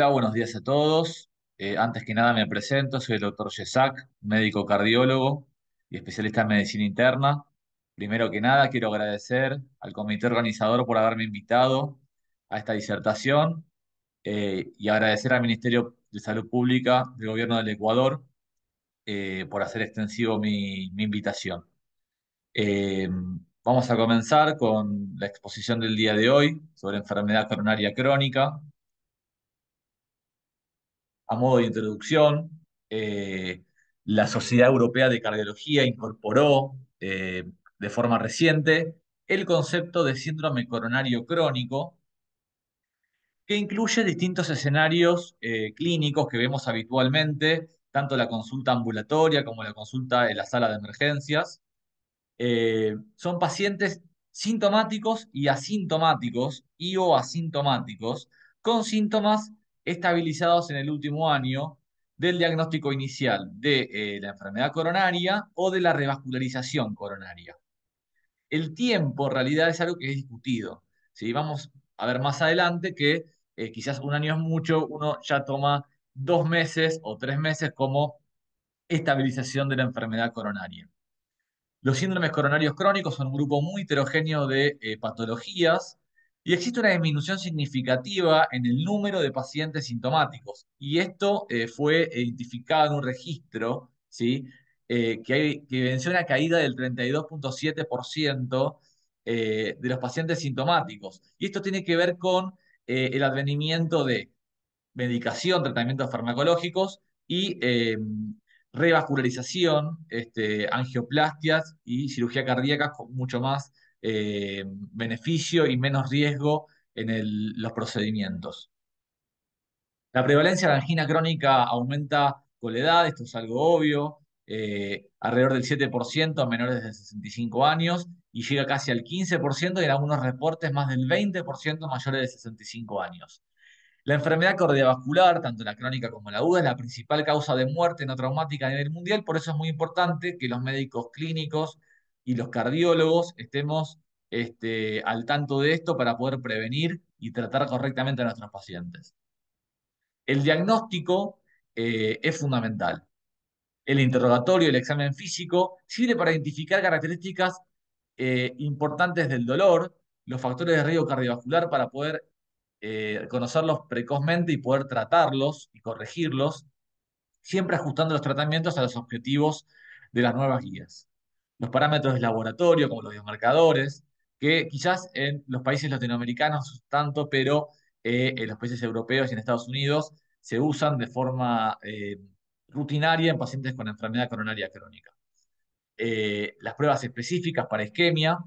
Hola, buenos días a todos. Antes que nada me presento, soy el doctor Yesak, médico cardiólogo y especialista en medicina interna. Primero que nada, quiero agradecer al comité organizador por haberme invitado a esta disertación y agradecer al Ministerio de Salud Pública del Gobierno del Ecuador por hacer extensivo mi invitación. Eh, Vamos a comenzar con la exposición del día de hoy sobre enfermedad coronaria crónica. A modo de introducción, la Sociedad Europea de Cardiología incorporó de forma reciente el concepto de síndrome coronario crónico, que incluye distintos escenarios clínicos que vemos habitualmente, tanto la consulta ambulatoria como la consulta en la sala de emergencias. Son pacientes sintomáticos y asintomáticos y o asintomáticos con síntomas estabilizados en el último año del diagnóstico inicial de la enfermedad coronaria o de la revascularización coronaria. El tiempo en realidad es algo que es discutido. ¿Sí? Vamos a ver más adelante que quizás un año es mucho, uno ya toma 2 meses o 3 meses como estabilización de la enfermedad coronaria. Los síndromes coronarios crónicos son un grupo muy heterogéneo de patologías y existe una disminución significativa en el número de pacientes sintomáticos. Y esto fue identificado en un registro, ¿sí? Que venció una caída del 32,7% de los pacientes sintomáticos. Y esto tiene que ver con el advenimiento de medicación, tratamientos farmacológicos y revascularización, angioplastias y cirugía cardíaca con mucho más beneficio y menos riesgo en los procedimientos. La prevalencia de angina crónica aumenta con la edad, esto es algo obvio, alrededor del 7% a menores de 65 años y llega casi al 15% y en algunos reportes más del 20% mayores de 65 años. La enfermedad cardiovascular, tanto la crónica como la aguda, es la principal causa de muerte no traumática a nivel mundial, por eso es muy importante que los médicos clínicos y los cardiólogos estemos al tanto de esto para poder prevenir y tratar correctamente a nuestros pacientes. El diagnóstico es fundamental. El interrogatorio, el examen físico, sirve para identificar características importantes del dolor, los factores de riesgo cardiovascular para poder conocerlos precozmente y poder tratarlos y corregirlos, siempre ajustando los tratamientos a los objetivos de las nuevas guías. Los parámetros de laboratorio, como los biomarcadores, que quizás en los países latinoamericanos tanto, pero en los países europeos y en Estados Unidos se usan de forma rutinaria en pacientes con enfermedad coronaria crónica. Las pruebas específicas para isquemia,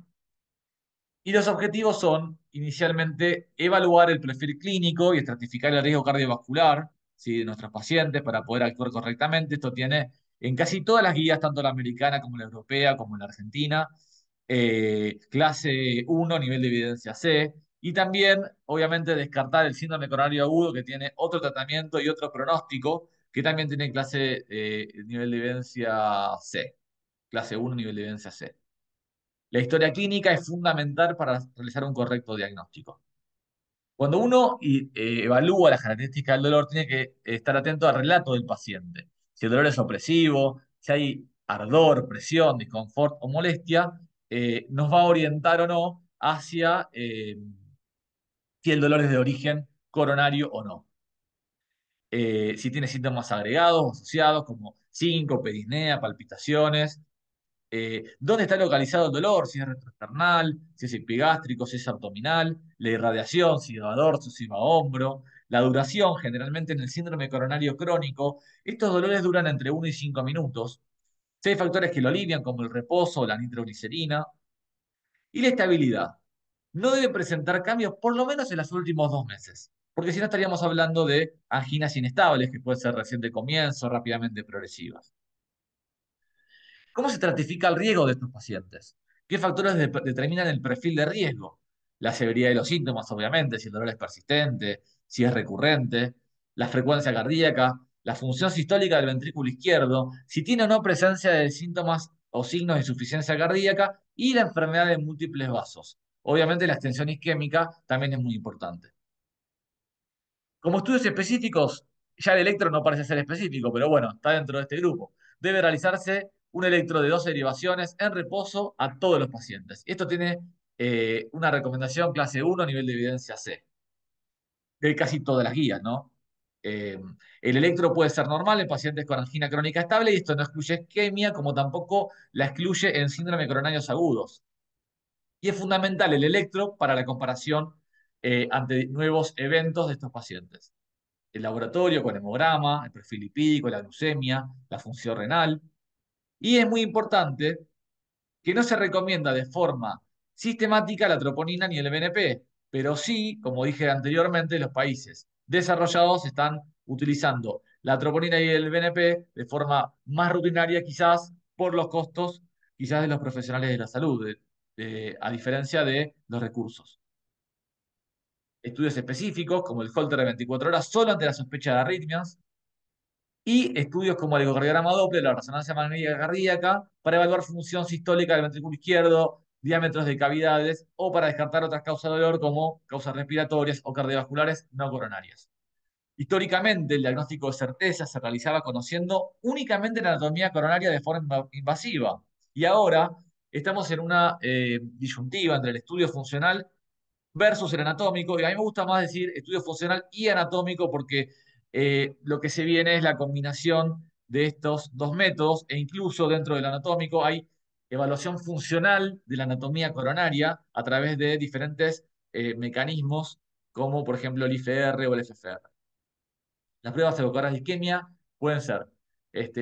y los objetivos son, inicialmente, evaluar el perfil clínico y estratificar el riesgo cardiovascular, ¿sí? De nuestros pacientes para poder actuar correctamente. Esto tiene en casi todas las guías, tanto la americana como la europea, como la argentina, clase 1, nivel de evidencia C, y también, obviamente, descartar el síndrome coronario agudo, que tiene otro tratamiento y otro pronóstico, que también tiene clase nivel de evidencia C, clase 1, nivel de evidencia C. La historia clínica es fundamental para realizar un correcto diagnóstico. Cuando uno evalúa las características del dolor, tiene que estar atento al relato del paciente. Si el dolor es opresivo, si hay ardor, presión, disconfort o molestia, nos va a orientar o no hacia si el dolor es de origen coronario o no. Si tiene síntomas agregados o asociados como síncope, disnea, palpitaciones, dónde está localizado el dolor, si es retroesternal, si es epigástrico, si es abdominal, la irradiación, si va a dorso, si va a hombro, la duración, generalmente en el síndrome coronario crónico, estos dolores duran entre 1 y 5 minutos. Si hay factores que lo alivian, como el reposo o la nitroglicerina, y la estabilidad. No debe presentar cambios por lo menos en los últimos 2 meses, porque si no estaríamos hablando de anginas inestables, que pueden ser recién de comienzo, rápidamente progresivas. ¿Cómo se estratifica el riesgo de estos pacientes? ¿Qué factores determinan el perfil de riesgo? La severidad de los síntomas, obviamente, si el dolor es persistente, si es recurrente, la frecuencia cardíaca, la función sistólica del ventrículo izquierdo, si tiene o no presencia de síntomas o signos de insuficiencia cardíaca y la enfermedad de múltiples vasos. Obviamente la extensión isquémica también es muy importante. Como estudios específicos, ya el electro no parece ser específico, pero bueno, está dentro de este grupo. Debe realizarse un electro de 12 derivaciones en reposo a todos los pacientes. Esto tiene una recomendación clase 1 nivel de evidencia C, de casi todas las guías, ¿no? Eh, el electro puede ser normal en pacientes con angina crónica estable y esto no excluye isquemia, como tampoco la excluye en síndrome coronarios agudos. Y es fundamental el electro para la comparación ante nuevos eventos de estos pacientes. El laboratorio con hemograma, el perfil lipídico, la glucemia, la función renal. Y es muy importante que no se recomienda de forma sistemática la troponina ni el BNP, pero sí, como dije anteriormente, los países desarrollados están utilizando la troponina y el BNP de forma más rutinaria, quizás por los costos, quizás de los profesionales de la salud, a diferencia de los recursos. Estudios específicos, como el Holter de 24 horas, solo ante la sospecha de arritmias, y estudios como el ecocardiograma Doppler, la resonancia magnética cardíaca, para evaluar función sistólica del ventrículo izquierdo, diámetros de cavidades, o para descartar otras causas de dolor como causas respiratorias o cardiovasculares no coronarias. Históricamente, el diagnóstico de certeza se realizaba conociendo únicamente la anatomía coronaria de forma invasiva. Y ahora estamos en una disyuntiva entre el estudio funcional versus el anatómico. Y a mí me gusta más decir estudio funcional y anatómico porque lo que se viene es la combinación de estos dos métodos e incluso dentro del anatómico hay evaluación funcional de la anatomía coronaria a través de diferentes mecanismos como por ejemplo el IFR o el FFR. Las pruebas evocadoras de isquemia pueden ser,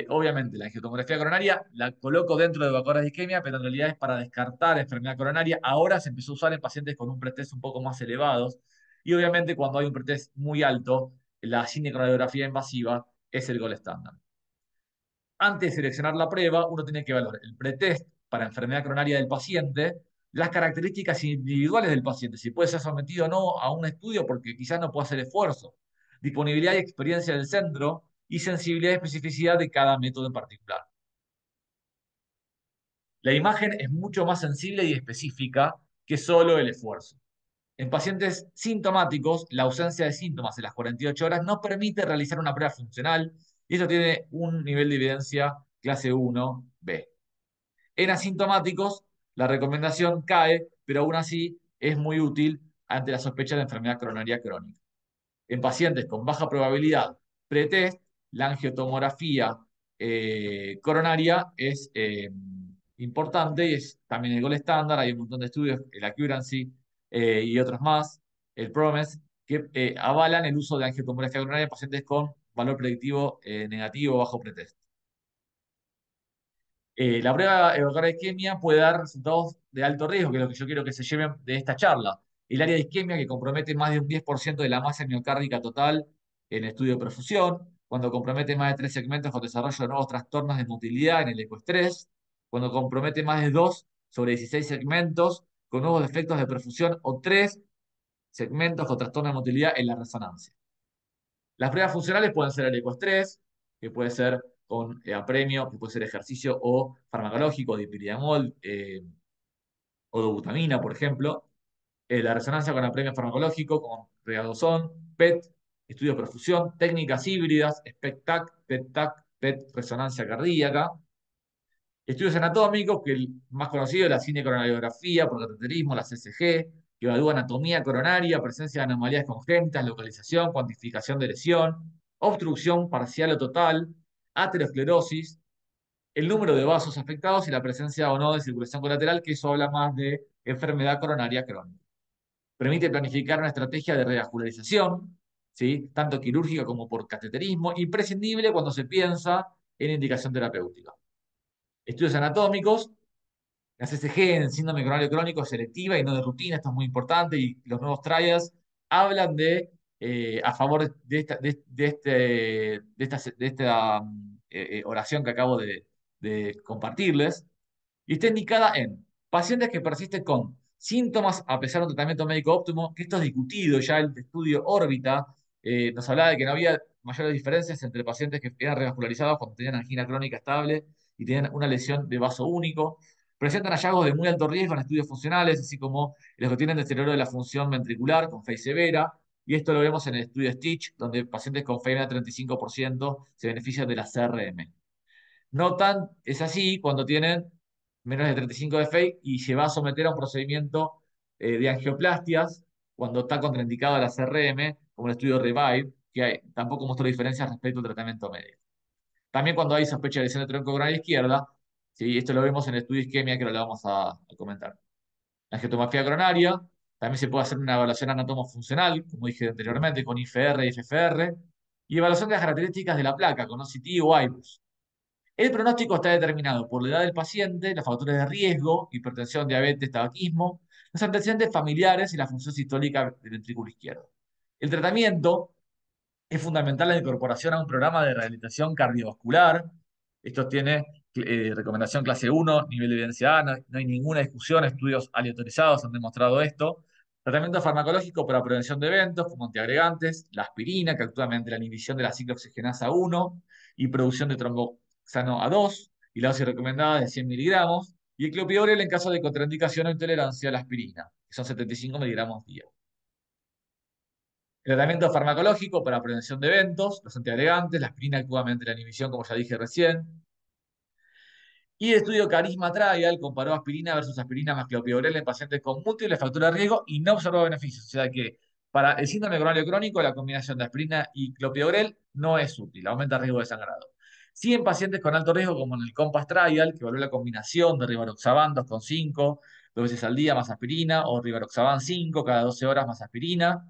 obviamente, la angiotomografía coronaria la coloco dentro de evocadoras de isquemia, pero en realidad es para descartar enfermedad coronaria. Ahora se empezó a usar en pacientes con un pretest un poco más elevados. Y obviamente, cuando hay un pretest muy alto, la cinecoronariografía invasiva es el gol estándar. Antes de seleccionar la prueba, uno tiene que evaluar el pretest para enfermedad coronaria del paciente, las características individuales del paciente, si puede ser sometido o no a un estudio porque quizás no puede hacer esfuerzo, disponibilidad y experiencia del centro y sensibilidad y especificidad de cada método en particular. La imagen es mucho más sensible y específica que solo el esfuerzo. En pacientes sintomáticos, la ausencia de síntomas en las 48 horas no permite realizar una prueba funcional y eso tiene un nivel de evidencia clase 1B. En asintomáticos, la recomendación cae, pero aún así es muy útil ante la sospecha de enfermedad coronaria crónica. En pacientes con baja probabilidad pretest, la angiotomografía coronaria es importante y es también el gol estándar. Hay un montón de estudios, el Accuracy y otros más, el PROMIS, que avalan el uso de angiotomografía coronaria en pacientes con valor predictivo negativo bajo pretest. La prueba evocadora de isquemia puede dar resultados de alto riesgo, que es lo que yo quiero que se lleven de esta charla. El área de isquemia que compromete más de un 10% de la masa miocárdica total en estudio de perfusión, cuando compromete más de 3 segmentos con desarrollo de nuevos trastornos de motilidad en el ecoestrés, cuando compromete más de 2 sobre 16 segmentos con nuevos defectos de perfusión o 3 segmentos con trastorno de motilidad en la resonancia. Las pruebas funcionales pueden ser el ecoestrés, que puede ser con apremio, que puede ser ejercicio o farmacológico, dipiriamol o dobutamina, por ejemplo. La resonancia con apremio farmacológico, con regadozón, PET, estudio de perfusión, técnicas híbridas, SPECT-TAC, PET-TAC, PET, resonancia cardíaca. Estudios anatómicos, que el más conocido es la cinecoronariografía por cateterismo, la CCG, que evalúa anatomía coronaria, presencia de anomalías congénitas, localización, cuantificación de lesión, obstrucción parcial o total, aterosclerosis, el número de vasos afectados y la presencia o no de circulación colateral, que eso habla más de enfermedad coronaria crónica. Permite planificar una estrategia de revascularización, ¿sí? Tanto quirúrgica como por cateterismo, imprescindible cuando se piensa en indicación terapéutica. Estudios anatómicos, la CCG en síndrome coronario crónico es selectiva y no de rutina, esto es muy importante, y los nuevos trials hablan a favor de esta oración que acabo de compartirles, y está indicada en pacientes que persisten con síntomas a pesar de un tratamiento médico óptimo, que esto es discutido, ya el estudio órbita nos hablaba de que no había mayores diferencias entre pacientes que eran revascularizados cuando tenían angina crónica estable y tenían una lesión de vaso único. Presentan hallazgos de muy alto riesgo en estudios funcionales, así como los que tienen deterioro de la función ventricular con FACE severa, y esto lo vemos en el estudio Stitch, donde pacientes con FEIMA 35% se benefician de la CRM. No tan es así cuando tienen menos de 35 de FEI y se va a someter a un procedimiento de angioplastias cuando está contraindicado la CRM, como el estudio Revive, tampoco mostró diferencias respecto al tratamiento médico. También cuando hay sospecha de lesión de tronco coronal izquierda, ¿sí? Esto lo vemos en el estudio isquemia que ahora lo vamos a comentar. La angiotomografía coronaria, también se puede hacer una evaluación anatomofuncional, como dije anteriormente, con IFR y FFR, y evaluación de las características de la placa, con OCT o IBUS. El pronóstico está determinado por la edad del paciente, los factores de riesgo, hipertensión, diabetes, tabaquismo, los antecedentes familiares y la función sistólica del ventrículo izquierdo. El tratamiento es fundamental la incorporación a un programa de rehabilitación cardiovascular. Esto tiene recomendación clase 1, nivel de evidencia A, no hay ninguna discusión, estudios aleatorizados han demostrado esto. Tratamiento farmacológico para prevención de eventos como antiagregantes, la aspirina, que actúa mediante la inhibición de la ciclooxigenasa 1 y producción de tromboxano A2, y la dosis recomendada es de 100 miligramos, y el clopidogrel en caso de contraindicación o intolerancia a la aspirina, que son 75 miligramos día. Tratamiento farmacológico para prevención de eventos, los antiagregantes, la aspirina actúa mediante la inhibición, como ya dije recién. Y el estudio Carisma Trial comparó aspirina versus aspirina más clopidogrel en pacientes con múltiples factores de riesgo y no observó beneficios. O sea que para el síndrome coronario crónico, la combinación de aspirina y clopidogrel no es útil, aumenta el riesgo de sangrado. Sí, en pacientes con alto riesgo, como en el COMPASS Trial, que evaluó la combinación de rivaroxaban 2,5 dos veces al día más aspirina, o rivaroxaban 5 cada 12 horas más aspirina,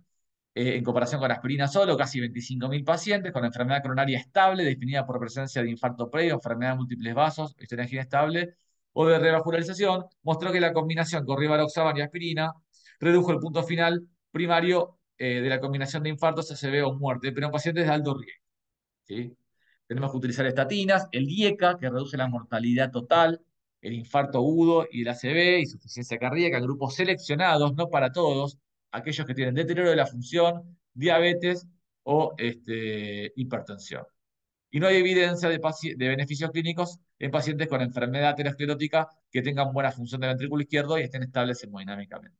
en comparación con aspirina solo, casi 25.000 pacientes con enfermedad coronaria estable, definida por presencia de infarto previo, enfermedad de múltiples vasos, historia inestable o de revascularización, mostró que la combinación con rivaroxaban y aspirina redujo el punto final primario de la combinación de infartos, ACV o muerte, pero en pacientes de alto riesgo. ¿Sí? Tenemos que utilizar estatinas, el IECA, que reduce la mortalidad total, el infarto agudo y el ACV, insuficiencia cardíaca en grupos seleccionados, no para todos, aquellos que tienen deterioro de la función, diabetes o hipertensión. Y no hay evidencia de beneficios clínicos en pacientes con enfermedad aterosclerótica que tengan buena función del ventrículo izquierdo y estén estables hemodinámicamente.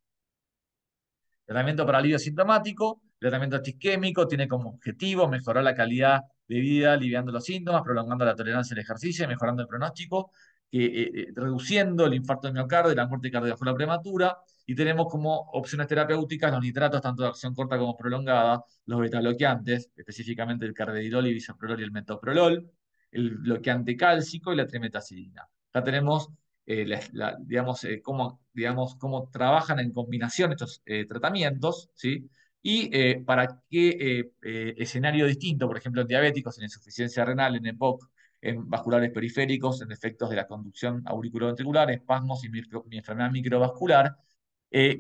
Tratamiento para alivio sintomático, tratamiento antiisquémico, tiene como objetivo mejorar la calidad de vida, aliviando los síntomas, prolongando la tolerancia al ejercicio y mejorando el pronóstico, reduciendo el infarto de miocardio y la muerte cardiovascular prematura. Y tenemos como opciones terapéuticas los nitratos, tanto de acción corta como prolongada, los betabloqueantes, específicamente el carvedilol, el bisoprolol y el metoprolol, el bloqueante cálcico y la trimetazidina. Acá tenemos cómo trabajan en combinación estos tratamientos, ¿sí? Y para qué escenario distinto, por ejemplo, en diabéticos, en insuficiencia renal, en EPOC, en vasculares periféricos, en efectos de la conducción auriculoventricular, espasmos y mi enfermedad microvascular,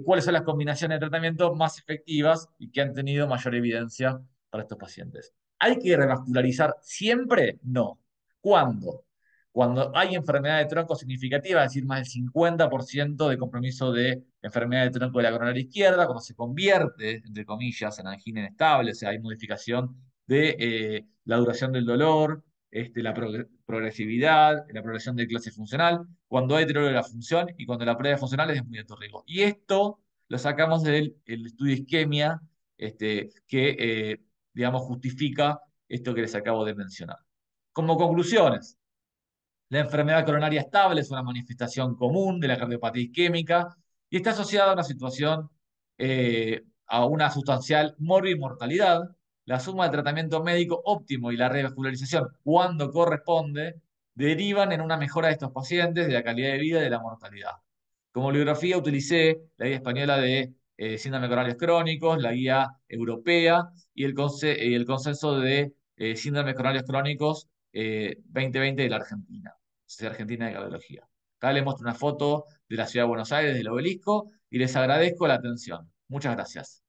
cuáles son las combinaciones de tratamiento más efectivas y que han tenido mayor evidencia para estos pacientes. ¿Hay que revascularizar siempre? No. ¿Cuándo? Cuando hay enfermedad de tronco significativa, es decir, más del 50% de compromiso de enfermedad de tronco de la coronaria izquierda, cuando se convierte, entre comillas, en angina inestable, o sea, hay modificación de la duración del dolor, la progresividad, la progresión de clase funcional, cuando hay deterioro de la función y cuando la prueba funcional es de muy alto riesgo. Y esto lo sacamos del el estudio isquemia, que, digamos, justifica esto que les acabo de mencionar. Como conclusiones, la enfermedad coronaria estable es una manifestación común de la cardiopatía isquémica y está asociada a una situación, a una sustancial morbimortalidad. La suma de tratamiento médico óptimo y la revascularización, cuando corresponde, derivan en una mejora de estos pacientes, de la calidad de vida y de la mortalidad. Como bibliografía utilicé la guía española de síndrome coronarios crónicos, la guía europea y el consenso de síndromes coronarios crónicos 2020 de la Argentina. Sociedad Argentina de Cardiología. Acá les muestro una foto de la ciudad de Buenos Aires, del obelisco, y les agradezco la atención. Muchas gracias.